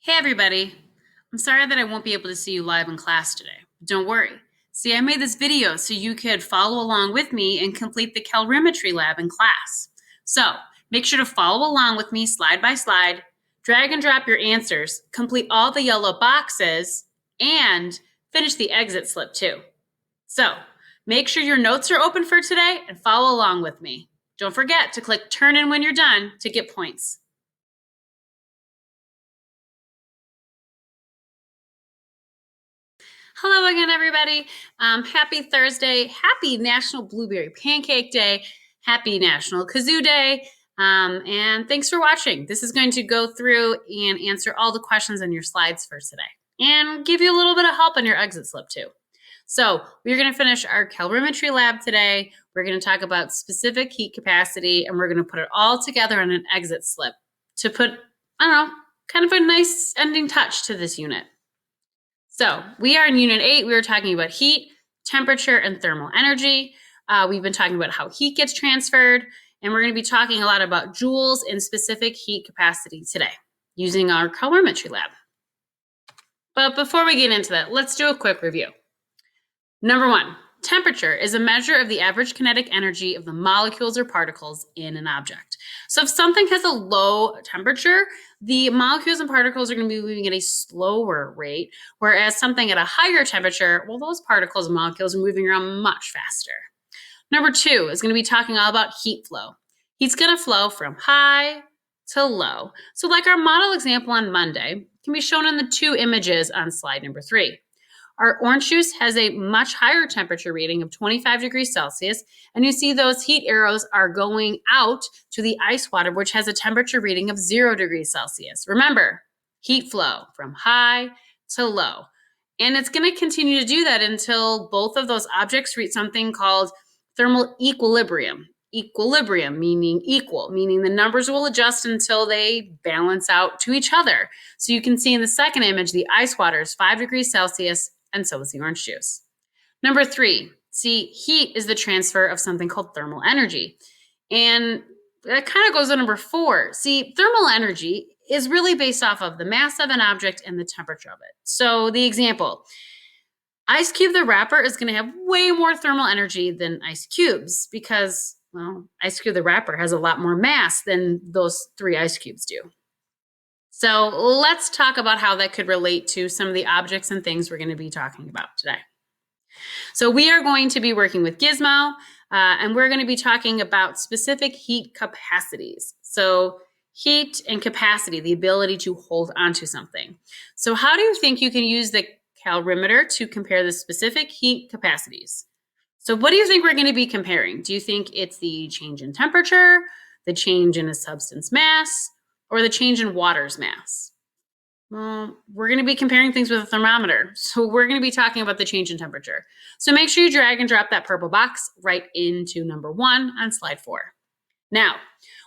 Hey everybody! I'm sorry that I won't be able to see you live in class today. Don't worry. See, I made this video so you could follow along with me and complete the calorimetry lab in class. So, make sure to follow along with me slide by slide, drag and drop your answers, complete all the yellow boxes, and finish the exit slip too. So, make sure your notes are open for today and follow along with me. Don't forget to click turn in when you're done to get points. Hello again, everybody. Happy Thursday. Happy National Blueberry Pancake Day. Happy National Kazoo Day. And thanks for watching. This is going to go through and answer all the questions on your slides for today and give you a little bit of help on your exit slip too. So we're going to finish our calorimetry lab today. We're going to talk about specific heat capacity, and we're going to put it all together on an exit slip to put, I don't know, kind of a nice ending touch to this unit. So we are in Unit 8. We were talking about heat, temperature, and thermal energy. We've been talking about how heat gets transferred, and we're going to be talking a lot about joules and specific heat capacity today using our calorimetry lab. But before we get into that, let's do a quick review. Number 1, temperature is a measure of the average kinetic energy of the molecules or particles in an object. So if something has a low temperature, the molecules and particles are going to be moving at a slower rate, whereas something at a higher temperature, well, those particles and molecules are moving around much faster. Number 2 is going to be talking all about heat flow. Heat's going to flow from high to low. So like our model example on Monday can be shown in the 2 images on slide number 3. Our orange juice has a much higher temperature reading of 25 degrees Celsius, and you see those heat arrows are going out to the ice water, which has a temperature reading of 0 degrees Celsius. Remember, heat flow from high to low. And it's going to continue to do that until both of those objects reach something called thermal equilibrium. Equilibrium meaning equal, meaning the numbers will adjust until they balance out to each other. So you can see in the second image, the ice water is 5 degrees Celsius, and so is the orange juice. Number 3, see, heat is the transfer of something called thermal energy. And that kind of goes to number 4. See, thermal energy is really based off of the mass of an object and the temperature of it. So the example, Ice Cube the Rapper is going to have way more thermal energy than ice cubes because, well, Ice Cube the Rapper has a lot more mass than those 3 ice cubes do. So let's talk about how that could relate to some of the objects and things we're going to be talking about today. So we are going to be working with Gizmo, and we're going to be talking about specific heat capacities. So heat and capacity, the ability to hold onto something. So how do you think you can use the calorimeter to compare the specific heat capacities? So what do you think we're going to be comparing? Do you think it's the change in temperature, the change in a substance mass, or the change in water's mass? Well, we're going to be comparing things with a thermometer. So we're going to be talking about the change in temperature. So make sure you drag and drop that purple box right into number 1 on slide 4. Now,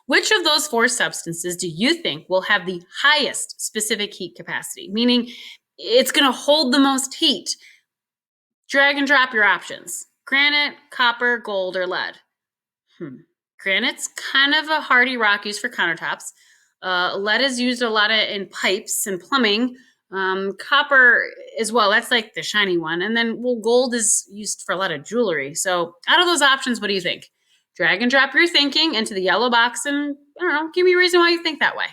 which of those 4 substances do you think will have the highest specific heat capacity? Meaning it's going to hold the most heat. Drag and drop your options. Granite, copper, gold, or lead. Granite's kind of a hardy rock used for countertops. Lead is used a lot in pipes and plumbing. Copper as well, that's like the shiny one. And then, well, gold is used for a lot of jewelry. So out of those options, what do you think? Drag and drop your thinking into the yellow box and, I don't know, give me a reason why you think that way.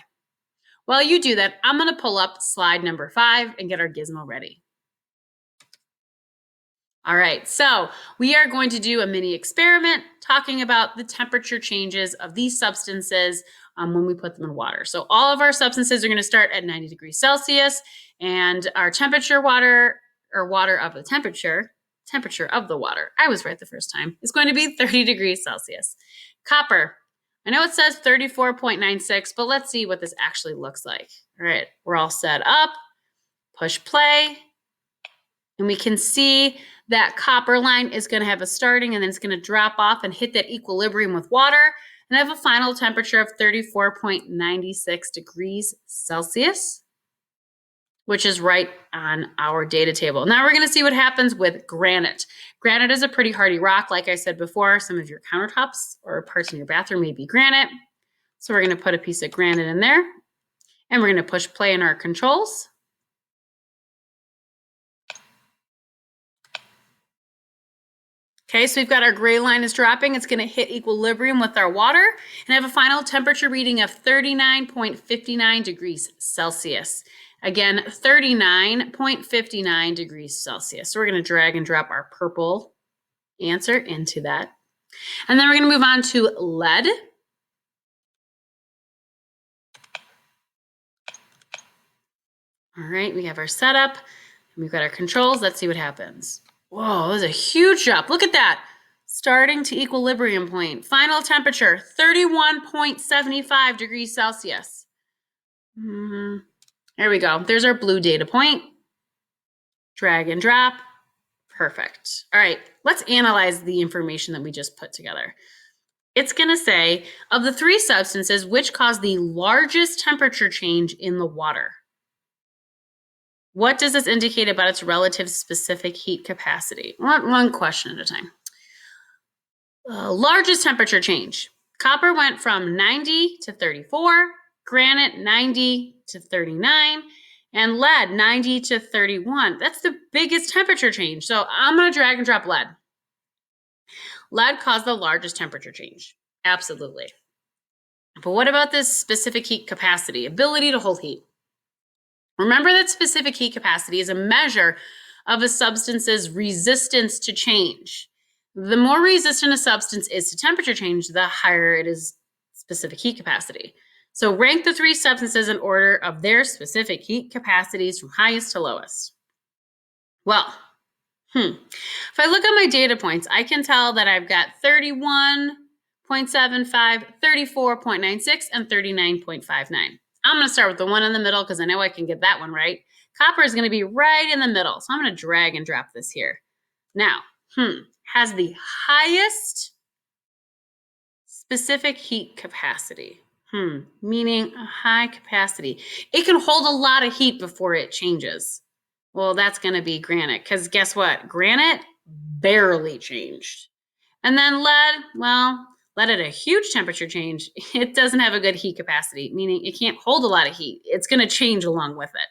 While you do that, I'm going to pull up slide number 5 and get our gizmo ready. All right, so we are going to do a mini experiment talking about the temperature changes of these substances when we put them in water. So all of our substances are going to start at 90 degrees Celsius, and our temperature water, or water of the temperature of the water, I was right the first time, is going to be 30 degrees Celsius. Copper, I know it says 34.96, but let's see what this actually looks like. All right, we're all set up. Push play. And we can see that copper line is going to have a starting, and then it's going to drop off and hit that equilibrium with water and have a final temperature of 34.96 degrees Celsius, which is right on our data table. Now we're going to see what happens with granite. Granite is a pretty hardy rock. Like I said before, some of your countertops or parts in your bathroom may be granite. So we're going to put a piece of granite in there. And we're going to push play in our controls. Okay, so we've got our gray line is dropping. It's going to hit equilibrium with our water and have a final temperature reading of 39.59 degrees Celsius. Again, 39.59 degrees Celsius. So we're going to drag and drop our purple answer into that. And then we're going to move on to lead. All right, we have our setup. We've got our controls. Let's see what happens. Whoa, that was a huge jump. Look at that. Starting to equilibrium point. Final temperature, 31.75 degrees Celsius. There we go. There's our blue data point. Drag and drop. Perfect. All right, let's analyze the information that we just put together. It's going to say, of the three substances, which cause the largest temperature change in the water? What does this indicate about its relative specific heat capacity? One question at a time. Largest temperature change. Copper went from 90 to 34, granite 90 to 39, and lead 90 to 31. That's the biggest temperature change. So I'm going to drag and drop lead. Lead caused the largest temperature change. Absolutely. But what about this specific heat capacity, ability to hold heat? Remember that specific heat capacity is a measure of a substance's resistance to change. The more resistant a substance is to temperature change, the higher it is specific heat capacity. So rank the three substances in order of their specific heat capacities from highest to lowest. Well, if I look at my data points, I can tell that I've got 31.75, 34.96, and 39.59. I'm going to start with the one in the middle because I know I can get that one right. Copper is going to be right in the middle. So I'm going to drag and drop this here. Now, has the highest specific heat capacity. Meaning a high capacity. It can hold a lot of heat before it changes. Well, that's going to be granite because guess what? Granite barely changed. And then lead, well, lead at a huge temperature change, it doesn't have a good heat capacity, meaning it can't hold a lot of heat. It's going to change along with it.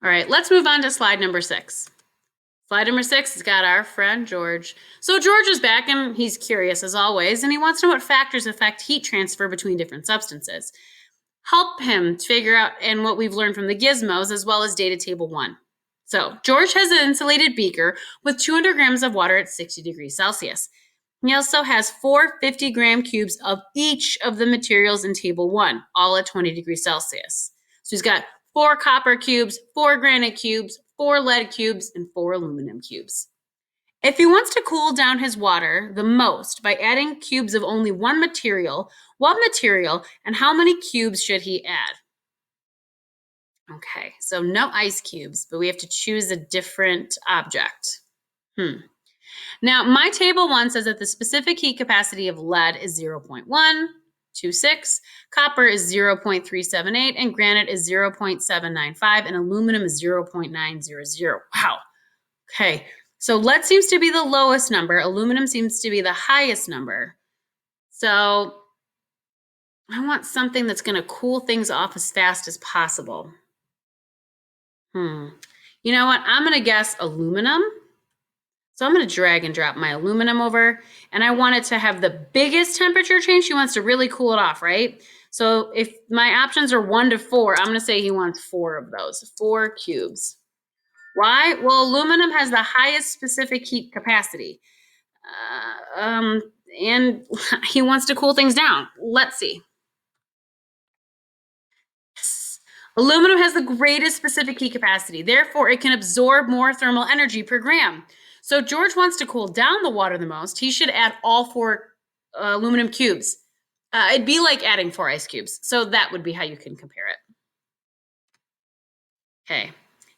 All right, let's move on to slide number 6. Slide number 6 has got our friend George. So George is back and he's curious as always, and he wants to know what factors affect heat transfer between different substances. Help him to figure out and what we've learned from the gizmos as well as data table 1. So George has an insulated beaker with 200 grams of water at 60 degrees Celsius. He also has 4 50-gram cubes of each of the materials in table 1, all at 20 degrees Celsius. So he's got 4 copper cubes, 4 granite cubes, 4 lead cubes, and 4 aluminum cubes. If he wants to cool down his water the most by adding cubes of only one material, what material and how many cubes should he add? Okay, so no ice cubes, but we have to choose a different object. Now, my table 1 says that the specific heat capacity of lead is 0.126, copper is 0.378, and granite is 0.795, and aluminum is 0.900. Wow. Okay, so lead seems to be the lowest number. Aluminum seems to be the highest number. So I want something that's going to cool things off as fast as possible. You know what? I'm going to guess aluminum. So I'm going to drag and drop my aluminum over, and I want it to have the biggest temperature change. He wants to really cool it off, right? So if my options are 1 to 4, I'm going to say he wants 4 of those, 4 cubes. Why? Well, aluminum has the highest specific heat capacity, and he wants to cool things down. Let's see. Aluminum has the greatest specific heat capacity. Therefore, it can absorb more thermal energy per gram. So George wants to cool down the water the most. He should add all 4 aluminum cubes. It'd be like adding 4 ice cubes. So that would be how you can compare it. Okay,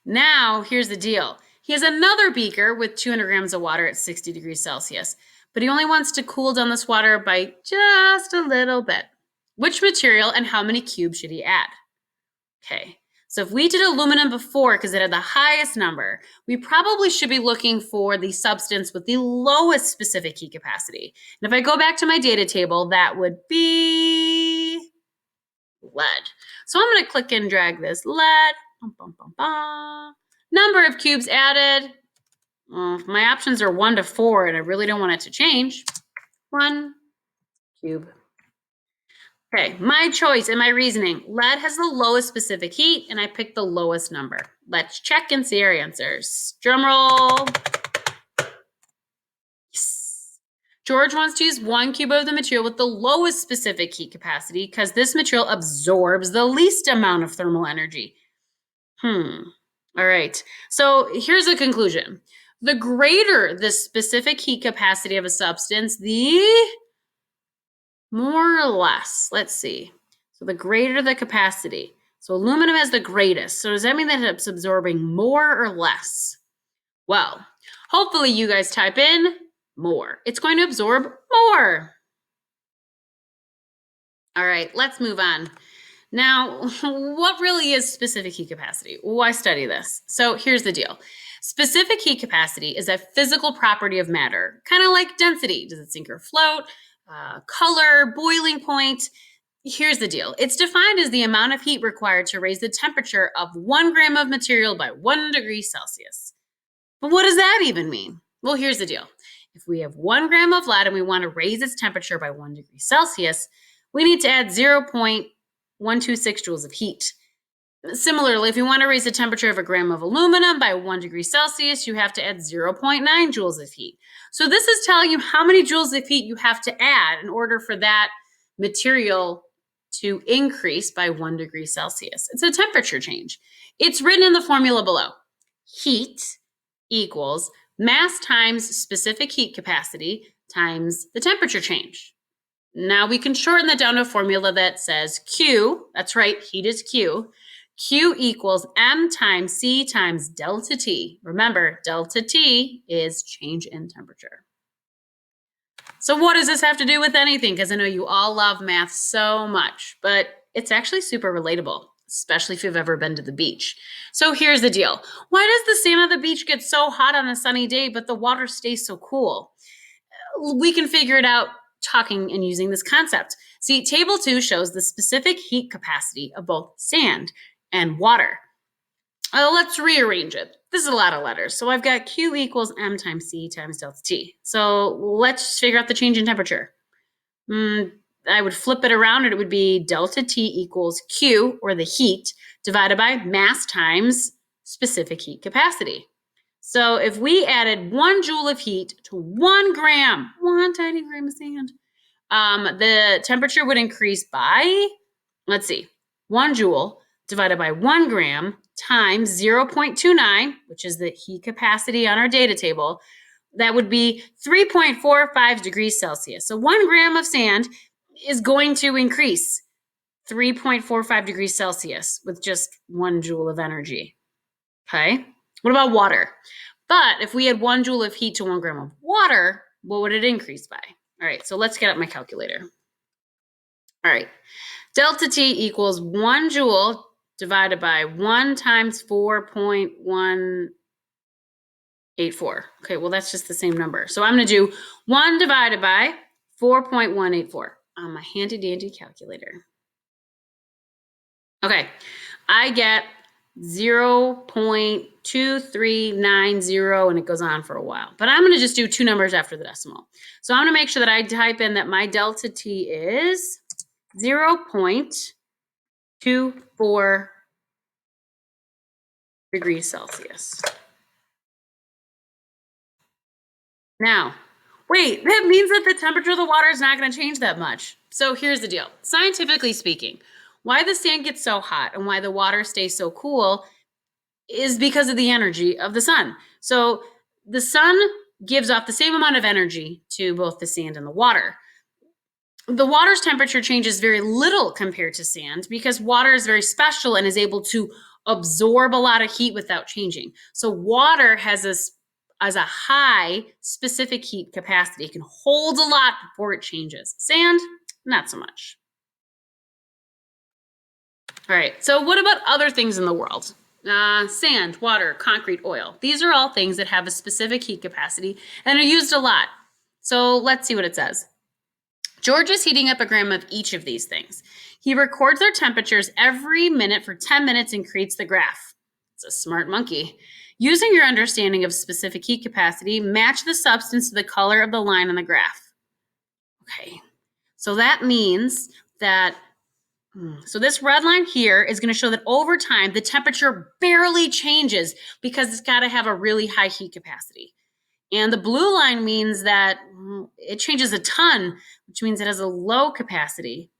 now here's the deal. He has another beaker with 200 grams of water at 60 degrees Celsius, but he only wants to cool down this water by just a little bit. Which material and how many cubes should he add? Okay, so if we did aluminum before because it had the highest number, we probably should be looking for the substance with the lowest specific heat capacity. And if I go back to my data table, that would be lead. So I'm going to click and drag this lead. Bum, bum, bum, bum. Number of cubes added. My options are 1 to 4, and I really don't want it to change. 1 cube. Okay, my choice and my reasoning. Lead has the lowest specific heat, and I picked the lowest number. Let's check and see our answers. Drum roll. Yes. George wants to use 1 cube of the material with the lowest specific heat capacity because this material absorbs the least amount of thermal energy. All right, so here's a conclusion. The greater the specific heat capacity of a substance, the more or less, let's see. So the greater the capacity. So aluminum has the greatest. So does that mean that it's absorbing more or less? Well, hopefully you guys type in more. It's going to absorb more. All right, let's move on. Now, what really is specific heat capacity? Why study this? So here's the deal. Specific heat capacity is a physical property of matter, kind of like density. Does it sink or float? Color, boiling point. Here's the deal. It's defined as the amount of heat required to raise the temperature of 1 gram of material by 1 degree Celsius. But what does that even mean? Well, here's the deal. If we have 1 gram of lead and we want to raise its temperature by 1 degree Celsius, we need to add 0.126 joules of heat. Similarly, if you want to raise the temperature of a gram of aluminum by 1 degree Celsius, you have to add 0.9 joules of heat. So this is telling you how many joules of heat you have to add in order for that material to increase by 1 degree Celsius. It's a temperature change. It's written in the formula below. Heat equals mass times specific heat capacity times the temperature change. Now we can shorten that down to a formula that says Q, that's right, heat is Q. Q equals M times C times delta T. Remember, delta T is change in temperature. So what does this have to do with anything? Because I know you all love math so much, but it's actually super relatable, especially if you've ever been to the beach. So here's the deal. Why does the sand on the beach get so hot on a sunny day, but the water stays so cool? We can figure it out talking and using this concept. See, table 2 shows the specific heat capacity of both sand and water. Let's rearrange it. This is a lot of letters. So I've got Q equals M times C times delta T. So let's figure out the change in temperature. I would flip it around and it would be delta T equals Q, or the heat, divided by mass times specific heat capacity. So if we added 1 joule of heat to 1 gram, 1 tiny gram of sand, the temperature would increase by, let's see, 1 joule divided by 1 gram times 0.29, which is the heat capacity on our data table. That would be 3.45 degrees Celsius. So 1 gram of sand is going to increase 3.45 degrees Celsius with just 1 joule of energy. Okay? What about water? But if we had 1 joule of heat to 1 gram of water, what would it increase by? All right, so let's get out my calculator. All right, delta T equals 1 joule divided by 1 times 4.184. Okay, well, that's just the same number. So I'm going to do 1 divided by 4.184 on my handy-dandy calculator. Okay, I get 0.2390, and it goes on for a while. But I'm going to just do 2 numbers after the decimal. So I'm going to make sure that I type in that my delta T is 0.24 degrees Celsius. Now, wait, that means that the temperature of the water is not going to change that much. So here's the deal. Scientifically speaking, why the sand gets so hot and why the water stays so cool is because of the energy of the sun. So the sun gives off the same amount of energy to both the sand and the water. The water's temperature changes very little compared to sand because water is very special and is able to absorb a lot of heat without changing. So water has a high specific heat capacity. It can hold a lot before it changes. Sand, not so much. All right, so what about other things in the world? Sand, water, concrete, oil. These are all things that have a specific heat capacity and are used a lot. So let's see what it says. George is heating up a gram of each of these things. He records their temperatures every minute for 10 minutes and creates the graph. It's a smart monkey. Using your understanding of specific heat capacity, match the substance to the color of the line on the graph. Okay, so that means that, so this red line here is going to show that over time, the temperature barely changes because it's got to have a really high heat capacity. And the blue line means that it changes a ton, which means it has a low capacity.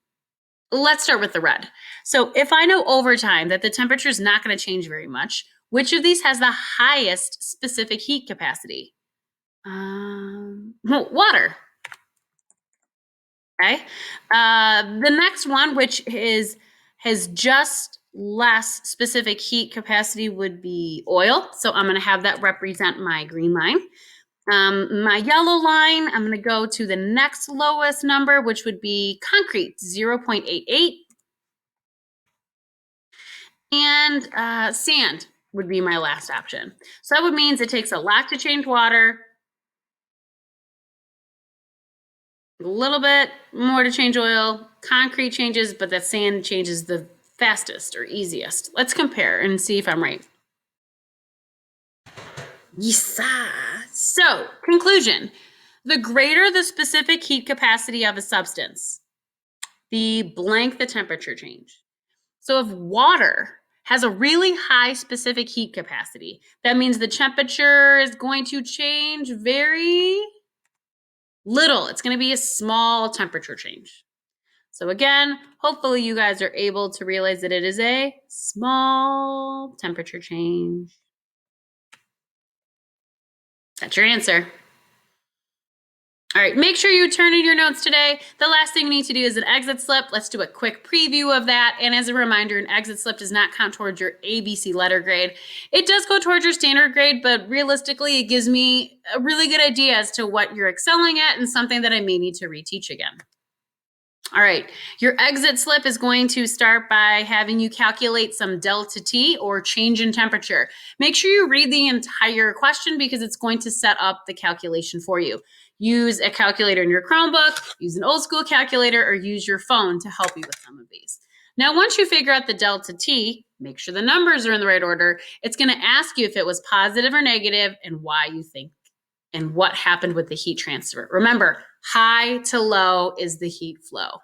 Let's start with the red. So if I know over time that the temperature is not going to change very much, which of these has the highest specific heat capacity? Water. Okay. The next one, which has just less specific heat capacity, would be oil. So I'm going to have that represent my green line. My yellow line, I'm going to go to the next lowest number, which would be concrete, 0.88. And sand would be my last option. So that would mean it takes a lot to change water, a little bit more to change oil. Concrete changes, but that sand changes the fastest or easiest. Let's compare and see if I'm right. Yes. So, conclusion. The greater the specific heat capacity of a substance, the blank the temperature change. So if water has a really high specific heat capacity, that means the temperature is going to change very little. It's going to be a small temperature change. So again, hopefully you guys are able to realize that it is a small temperature change. That's your answer. All right, make sure you turn in your notes today. The last thing we need to do is an exit slip. Let's do a quick preview of that. And as a reminder, an exit slip does not count towards your ABC letter grade. It does go towards your standard grade, but realistically, it gives me a really good idea as to what you're excelling at and something that I may need to reteach again. All right, your exit slip is going to start by having you calculate some delta T, or change in temperature. Make sure you read the entire question because it's going to set up the calculation for you. Use a calculator in your Chromebook, use an old school calculator, or use your phone to help you with some of these. Now, once you figure out the delta T, make sure the numbers are in the right order. It's going to ask you if it was positive or negative and why you think and what happened with the heat transfer. Remember, high to low is the heat flow.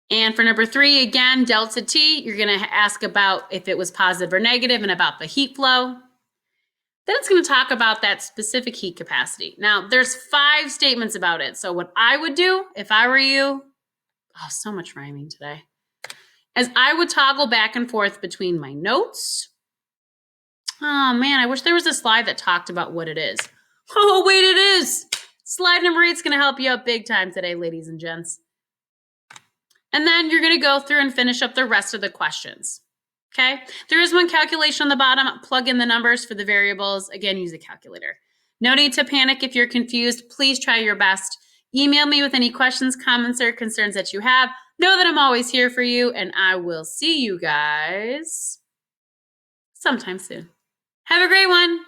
And for number 3, again, delta T, you're going to ask about if it was positive or negative and about the heat flow. Then it's going to talk about that specific heat capacity. Now, there's 5 statements about it. So what I would do if I were you, oh, so much rhyming today, is I would toggle back and forth between my notes. Oh man, I wish there was a slide that talked about what it is. Oh, wait, it is. Slide number 8 is going to help you out big time today, ladies and gents. And then you're going to go through and finish up the rest of the questions. Okay? There is one calculation on the bottom. Plug in the numbers for the variables. Again, use a calculator. No need to panic if you're confused. Please try your best. Email me with any questions, comments, or concerns that you have. Know that I'm always here for you, and I will see you guys sometime soon. Have a great one.